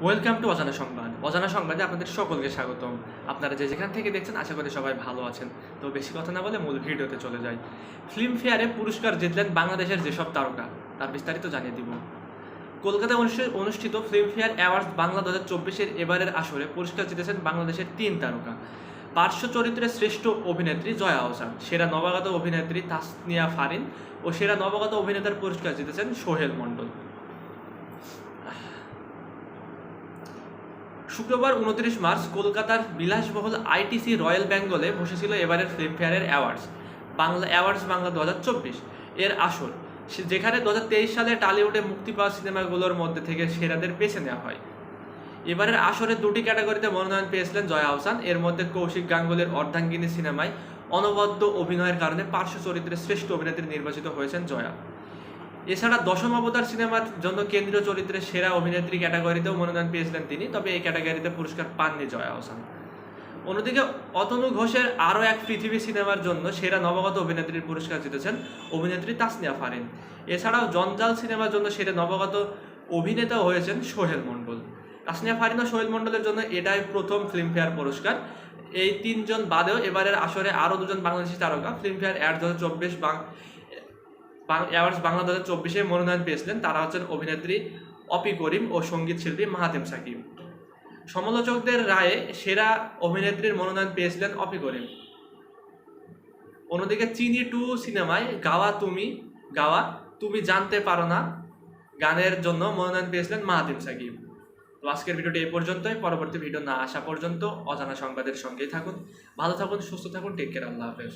Welcome to অজানা সংবাদ। অজানা সংবাদে আপনাদের সকলকে স্বাগতম। আপনারা যে যেখান থেকে দেখছেন আশা করি সবাই ভালো আছেন। তো বেশি কথা না বলে মূল ভিডিওতে চলে যাই। ফিল্মফেয়ারে পুরস্কার জিতলেন বাংলাদেশের যেসব তারকা, তার বিস্তারিত জানিয়ে দিব। কলকাতায় অনুষ্ঠিত ফিল্মফেয়ার অ্যাওয়ার্ডস বাংলা 2024-এর এবারের আসরে পুরস্কার জিতেছেন বাংলাদেশের 3 তারকা। পার্শ্ব চরিত্রে শ্রেষ্ঠ অভিনেত্রী জয়া আহসান, সেরা নবাগত অভিনেত্রী তাসনিয়া ফারিন ও সেরা নবাগত অভিনেতার পুরস্কার জিতেছেন সোহেল মণ্ডল। শুক্রবার 29 মার্চ কলকাতার বিলাসবহুল আইটিসি রয়্যাল বেঙ্গলে বসেছিল এবারের ফিল্মফেয়ারের অ্যাওয়ার্ডস বাংলা 2024 এর আসর, যেখানে 2023 সালে টলিউডে মুক্তি পাওয়া সিনেমাগুলোর মধ্যে থেকে সেরাদের বেছে নেওয়া হয়। এবারের আসরে 2টি ক্যাটাগরিতে মনোনয়ন পেয়েছিলেন জয়া আহসান। এর মধ্যে কৌশিক গাঙ্গুলির অর্ধাঙ্গিনী সিনেমায় অনবদ্য অভিনয়ের কারণে পার্শ্ব চরিত্রে শ্রেষ্ঠ অভিনেত্রী নির্বাচিত হয়েছেন জয়া। এছাড়া দশম অবতার সিনেমার জন্য কেন্দ্রীয় চরিত্রে সেরা অভিনেত্রী ক্যাটাগরিতেও মনোনয়ন পেয়েছিলেন তিনি, তবে এই ক্যাটাগরিতে পুরস্কার পাননি জয়া আহসান। অন্যদিকে অতনু ঘোষের আরও এক পৃথিবী সিনেমার জন্য সেরা নবাগত অভিনেত্রীর পুরস্কার জিতেছেন অভিনেত্রী তাসনিয়া ফারিন। এছাড়াও জঞ্জাল সিনেমার জন্য সেরা নবাগত অভিনেতাও হয়েছেন সোহেল মণ্ডল। তাসনিয়া ফারিন ও সোহেল মণ্ডলের জন্য এটাই প্রথম ফিল্মফেয়ার পুরস্কার। এই 3 জন বাদেও এবারের আসরে আরও 2 জন বাংলাদেশি তারকা ফিল্মফেয়ার অ্যাওয়ার্ডস বাংলা 2024-এ মনোনয়ন পেয়েছিলেন। তারা হচ্ছেন অভিনেত্রী অপি করিম ও সঙ্গীত শিল্পী মাহাতেম সাকিব। সমালোচকদের রায়ে সেরা অভিনেত্রীর মনোনয়ন পেয়েছিলেন অপি করিম। অন্যদিকে চিনি 2 সিনেমায় গাওয়া তুমি জানতে পারো না গানের জন্য মনোনয়ন পেয়েছিলেন মাহাতেম সাকিব। তো আজকের ভিডিওটি এই পর্যন্তই। পরবর্তী ভিডিও না আসা পর্যন্ত অজানা সংবাদের সঙ্গেই থাকুন। ভালো থাকুন, সুস্থ থাকুন, টেক কেয়ার, আল্লাহ হাফেজ।